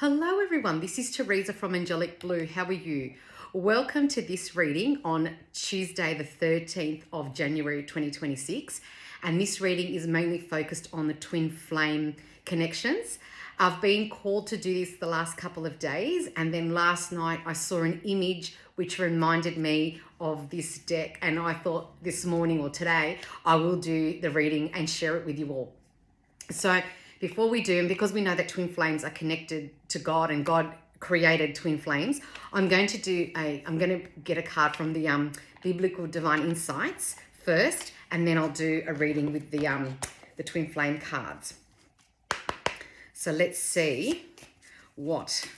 Hello everyone, this is Teresa from Angelic Blue. How are you? Welcome to this reading on Tuesday the 13th of January 2026, and this reading is mainly focused on the twin flame connections. I've been called to do this the last couple of days, and then last night I saw an image which reminded me of this deck, and I thought this morning or today I will do the reading and share it with you all. So before we do, and because we know that twin flames are connected to God and God created twin flames, I'm going to get a card from the Biblical Divine Insights first, and then I'll do a reading with the twin flame cards. So let's see what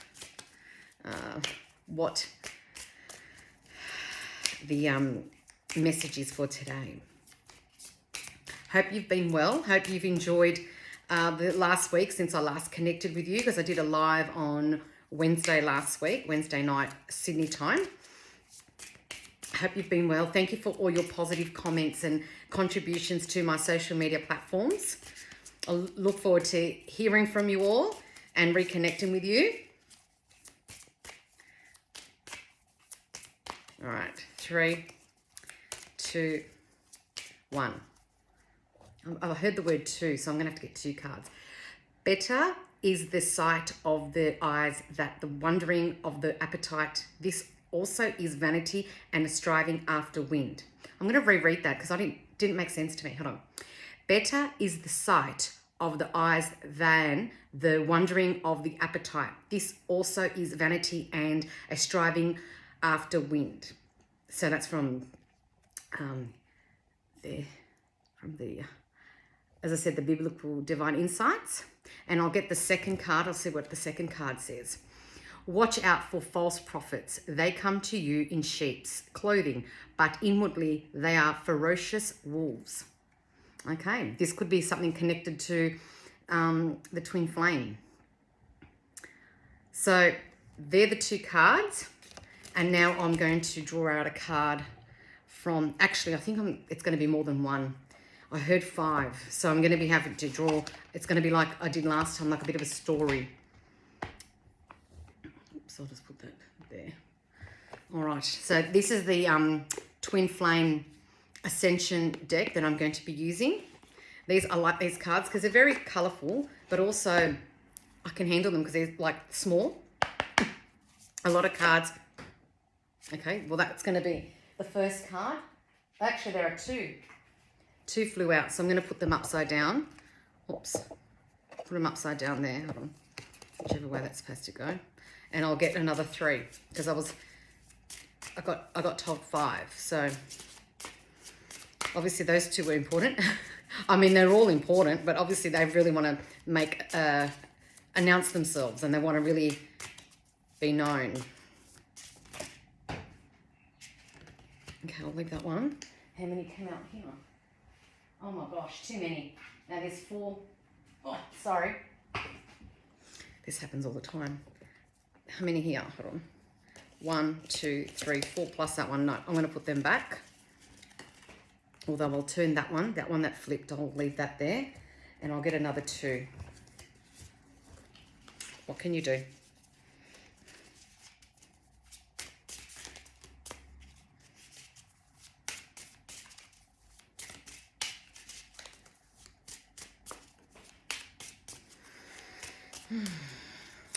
the message is for today. Hope you've been well. Hope you've enjoyed the last week since I last connected with you, because I did a live on Wednesday last week, Wednesday night, Sydney time. Hope you've been well. Thank you for all your positive comments and contributions to my social media platforms. I look forward to hearing from you all and reconnecting with you. All right, 3, 2, 1. I heard the word two, so I'm going to have to get 2 cards. Better is the sight of the eyes, that the wondering of the appetite. This also is vanity and a striving after wind. I'm going to reread that because didn't make sense to me. Hold on. Better is the sight of the eyes than the wondering of the appetite. This also is vanity and a striving after wind. So that's from as I said, the Biblical Divine Insights. And I'll get the second card. I'll see what the second card says. Watch out for false prophets. They come to you in sheep's clothing, but inwardly they are ferocious wolves. Okay, this could be something connected to the twin flame. So they're the 2 cards. And now I'm going to draw out a card from, actually, I think it's going to be more than one. I heard 5, so I'm going to be having to draw. It's going to be like I did last time, like a bit of a story. Oops, I'll just put that there. All right, so this is the Twin Flame Ascension deck that I'm going to be using. I like these cards because they're very colourful, but also I can handle them because they're like small. A lot of cards. Okay, well that's going to be the first card. Actually, there are 2. 2 flew out, so I'm going to put them upside down. Oops. Put them upside down there. Hold on. Whichever way that's supposed to go. And I'll get another 3 because I got told 5. So obviously those 2 were important. I mean, they're all important, but obviously they really want to announce themselves, and they want to really be known. Okay, I'll leave that one. How many come out here? Oh my gosh, too many. Now there's 4. Oh, sorry. This happens all the time. How many here? Hold on. 1, 2, 3, 4 plus that one. No, I'm going to put them back. Although I'll turn that one that flipped, I'll leave that there. And I'll get another 2. What can you do?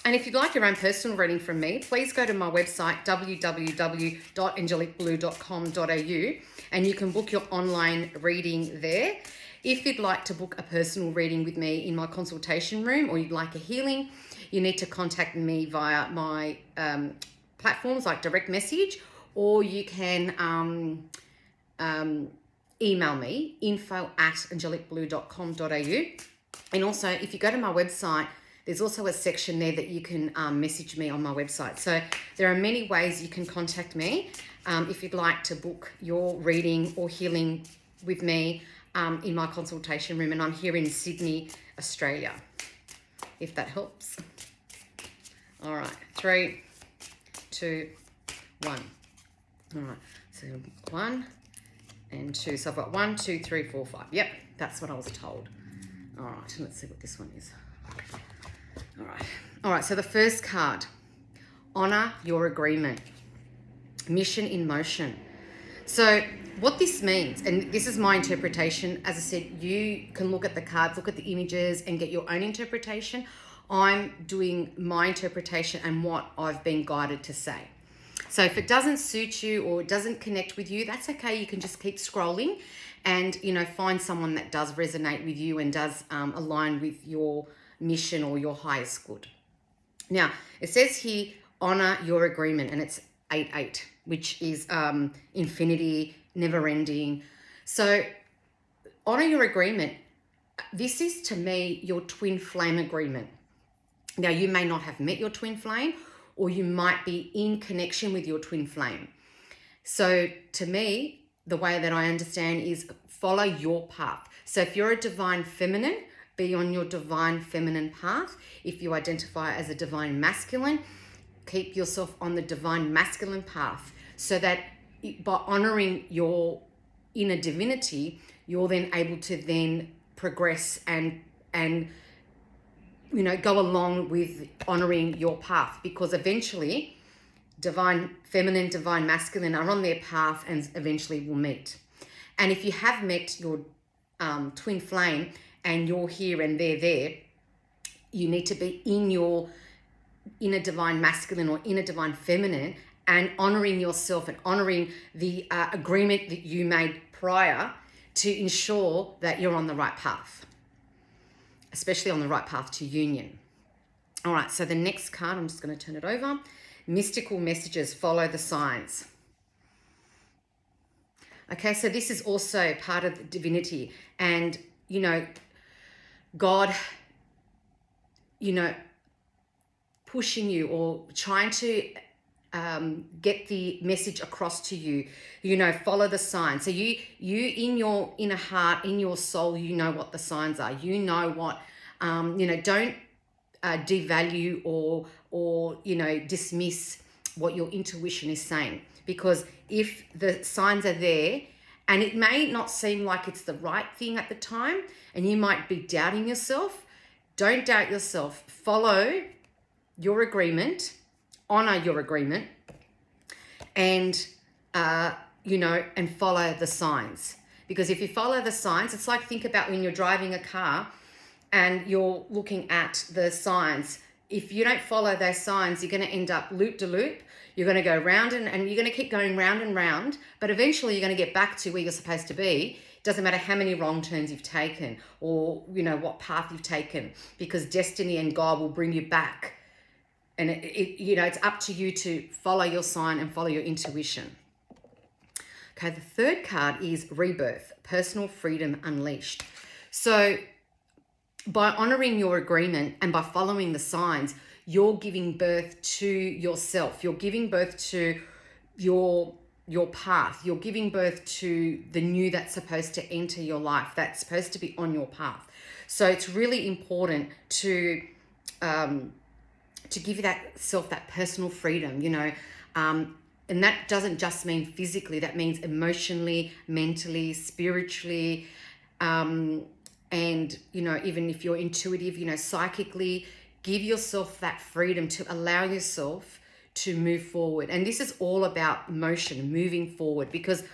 And if you'd like your own personal reading from me, please go to my website, www.angelicblue.com.au, and you can book your online reading there. If you'd like to book a personal reading with me in my consultation room, or you'd like a healing, you need to contact me via my platforms like direct message, or you can email me, info@angelicblue.com.au. And also, if you go to my website, there's also a section there that you can message me on my website. So there are many ways you can contact me if you'd like to book your reading or healing with me in my consultation room. And I'm here in Sydney, Australia, if that helps. All right, 3, 2, 1. All right, so 1 and 2. So I've got 1, 2, 3, 4, 5. Yep, that's what I was told. All right, let's see what this one is. All right, All right, so the first card, honor your agreement, mission in motion. So what this means, and this is my interpretation, as I said, you can look at the cards, look at the images and get your own interpretation. I'm doing my interpretation and what I've been guided to say. So if it doesn't suit you or it doesn't connect with you, that's okay. You can just keep scrolling and, find someone that does resonate with you and does align with your mission or your highest good. Now, it says here, honor your agreement, and it's 8-8, which is infinity, never ending. So honor your agreement. This is, to me, your twin flame agreement. Now, you may not have met your twin flame, or you might be in connection with your twin flame. So to me, the way that I understand is follow your path. So if you're a divine feminine, be on your divine feminine path. If you identify as a divine masculine, keep yourself on the divine masculine path, so that by honoring your inner divinity, you're then able to then progress and go along with honoring your path, because eventually divine feminine, divine masculine are on their path and eventually will meet. And if you have met your twin flame and you're here and they're there, you need to be in your inner divine masculine or inner divine feminine and honoring yourself and honoring the agreement that you made prior to ensure that you're on the right path, especially on the right path to union. All right, so the next card, I'm just going to turn it over. Mystical messages, follow the signs. Okay, so this is also part of the divinity, and God, pushing you or trying to get the message across to you, follow the signs. So you in your inner heart, in your soul, you know what the signs are. You know what, don't devalue or dismiss what your intuition is saying. Because if the signs are there, and it may not seem like it's the right thing at the time, and you might be doubting yourself, don't doubt yourself. Follow your agreement, honor your agreement, and and follow the signs. Because if you follow the signs, it's like, think about when you're driving a car and you're looking at the signs. If you don't follow those signs, you're going to end up loop de loop. You're going to go round and you're going to keep going round and round, but eventually you're going to get back to where you're supposed to be. Doesn't matter how many wrong turns you've taken or what path you've taken, because destiny and God will bring you back. And it's up to you to follow your sign and follow your intuition. Okay, the third card is Rebirth, personal freedom unleashed. So by honoring your agreement and by following the signs, you're giving birth to yourself. You're giving birth to your path. You're giving birth to the new that's supposed to enter your life, that's supposed to be on your path. So it's really important to give that self that personal freedom, and that doesn't just mean physically. That means emotionally, mentally, spiritually, and even if you're intuitive, psychically. Give yourself that freedom to allow yourself to move forward. And this is all about motion, moving forward, because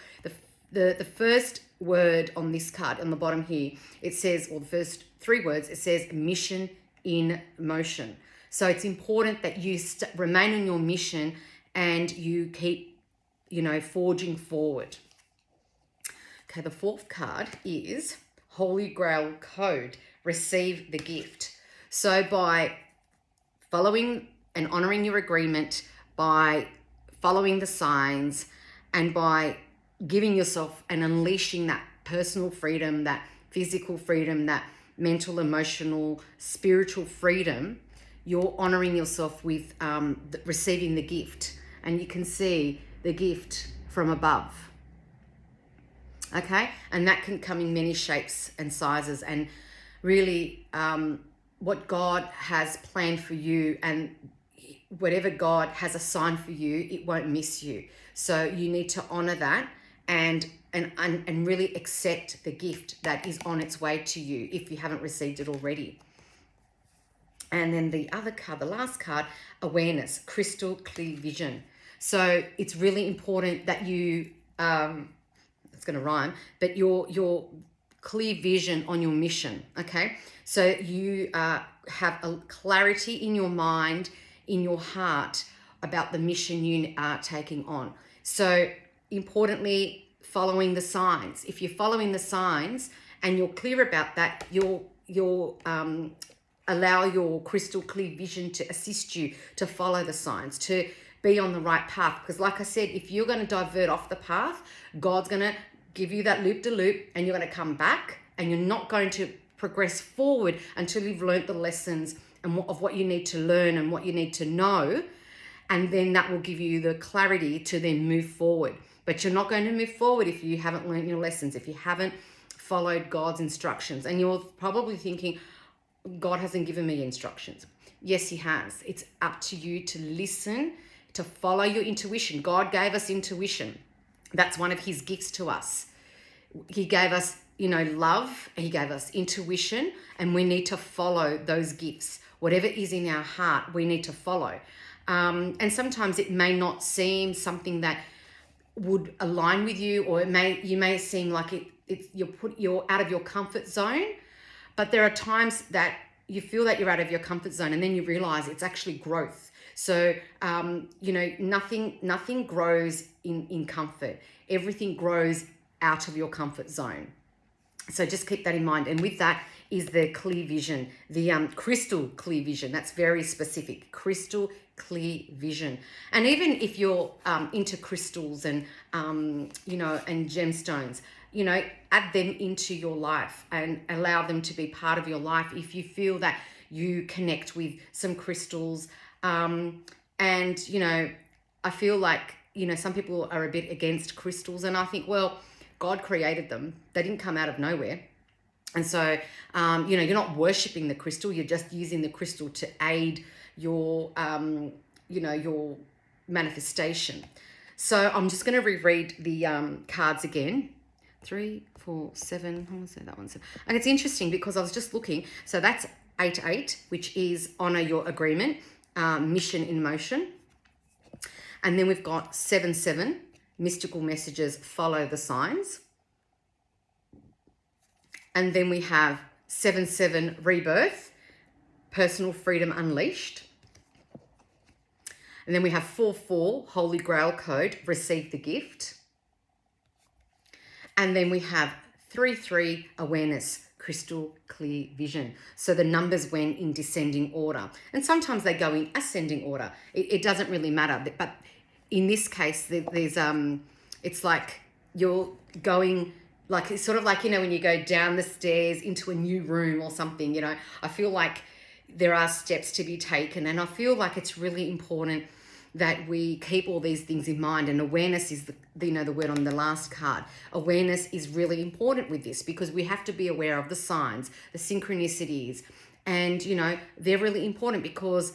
the first word on this card on the bottom here, it says, or the first three words, it says mission in motion. So it's important that you remain on your mission and you keep, forging forward. Okay, the fourth card is Holy Grail Code, receive the gift. So by following and honoring your agreement, by following the signs, and by giving yourself and unleashing that personal freedom, that physical freedom, that mental, emotional, spiritual freedom, you're honoring yourself with receiving the gift. And you can see the gift from above. Okay? And that can come in many shapes and sizes. And really, what God has planned for you and whatever God has assigned for you, it won't miss you. So you need to honor that and really accept the gift that is on its way to you if you haven't received it already. And then the other card, the last card, awareness, crystal clear vision. So it's really important that you, it's going to rhyme, but your clear vision on your mission, okay? So you have a clarity in your mind, in your heart about the mission you are taking on. So importantly, following the signs. If you're following the signs and you're clear about that, you'll allow your crystal clear vision to assist you to follow the signs, to be on the right path. Because like I said, if you're going to divert off the path, God's going to give you that loop-de-loop and you're going to come back and you're not going to progress forward until you've learnt the lessons and of what you need to learn and what you need to know. And then that will give you the clarity to then move forward. But you're not going to move forward if you haven't learned your lessons, if you haven't followed God's instructions. And you're probably thinking, God hasn't given me instructions. Yes, he has. It's up to you to listen, to follow your intuition. God gave us intuition. That's one of his gifts to us. He gave us, love. He gave us intuition, and we need to follow those gifts. Whatever is in our heart, we need to follow. And sometimes it may not seem something that would align with you, or you may seem like you're out of your comfort zone. But there are times that you feel that you're out of your comfort zone, and then you realize it's actually growth. So, nothing grows in comfort. Everything grows out of your comfort zone. So just keep that in mind. And with that is the clear vision, the crystal clear vision. That's very specific, crystal clear vision. And even if you're into crystals and, and gemstones, add them into your life and allow them to be part of your life if you feel that you connect with some crystals. I feel like, some people are a bit against crystals, and I think, well, God created them. They didn't come out of nowhere. And so, you're not worshipping the crystal. You're just using the crystal to aid your, your manifestation. So I'm just going to reread the cards again. 3, 4, 7. I want to say that one. And it's interesting because I was just looking. So that's 8-8, which is honor your agreement, mission in motion. And then we've got 7-7, mystical messages, follow the signs. And then we have 7-7, rebirth, personal freedom unleashed. And then we have 4-4, Holy Grail code, receive the gift. And then we have 3-3, awareness, crystal clear vision. So the numbers went in descending order. And sometimes they go in ascending order. It doesn't really matter. But in this case, there's it's like you're going, like it's sort of like, when you go down the stairs into a new room or something, I feel like there are steps to be taken. And I feel like it's really important that we keep all these things in mind. And awareness is the word on the last card. Awareness is really important with this because we have to be aware of the signs, the synchronicities, and they're really important because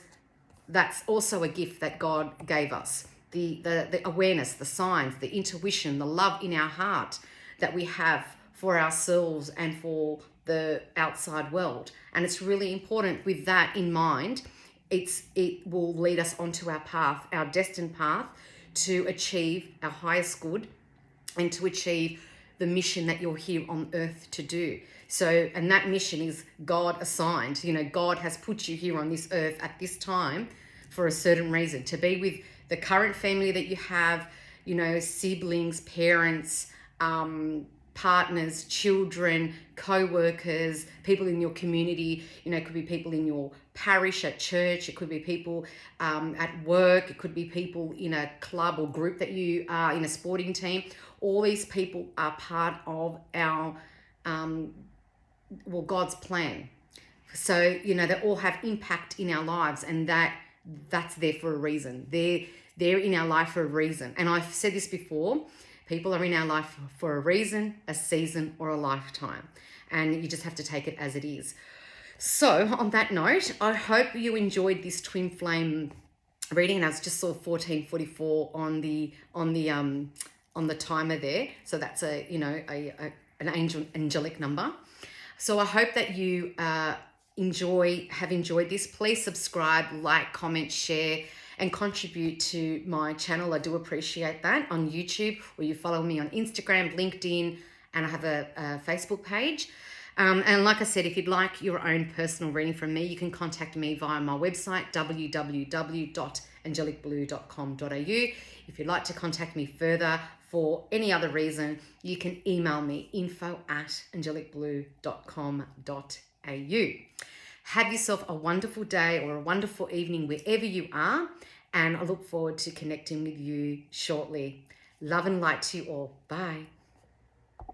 that's also a gift that God gave us. The awareness, the signs, the intuition, the love in our heart that we have for ourselves and for the outside world. And it's really important with that in mind. It will lead us onto our path, our destined path, to achieve our highest good and to achieve the mission that you're here on earth to do. So, and that mission is God assigned. God has put you here on this earth at this time for a certain reason, to be with the current family that you have, siblings, parents, partners, children, co-workers, people in your community. It could be people in your parish, at church. It could be people at work. It could be people in a club or group that you are in, a sporting team. All these people are part of our, God's plan. So, they all have impact in our lives, and that's there for a reason. They're in our life for a reason. And I've said this before, people are in our life for a reason, a season, or a lifetime. And you just have to take it as it is. So on that note, I hope you enjoyed this twin flame reading. And I just saw 1444 on the timer there. So that's an angelic number. So I hope that you have enjoyed this, please subscribe, like, comment, share, and contribute to my channel. I do appreciate that on YouTube, or you follow me on Instagram, LinkedIn, and I have a Facebook page. And like I said, if you'd like your own personal reading from me, you can contact me via my website, www.angelicblue.com.au. If you'd like to contact me further for any other reason, you can email me, info@angelicblue.com.au. Have yourself a wonderful day or a wonderful evening wherever you are, and I look forward to connecting with you shortly. Love and light to you all. Bye.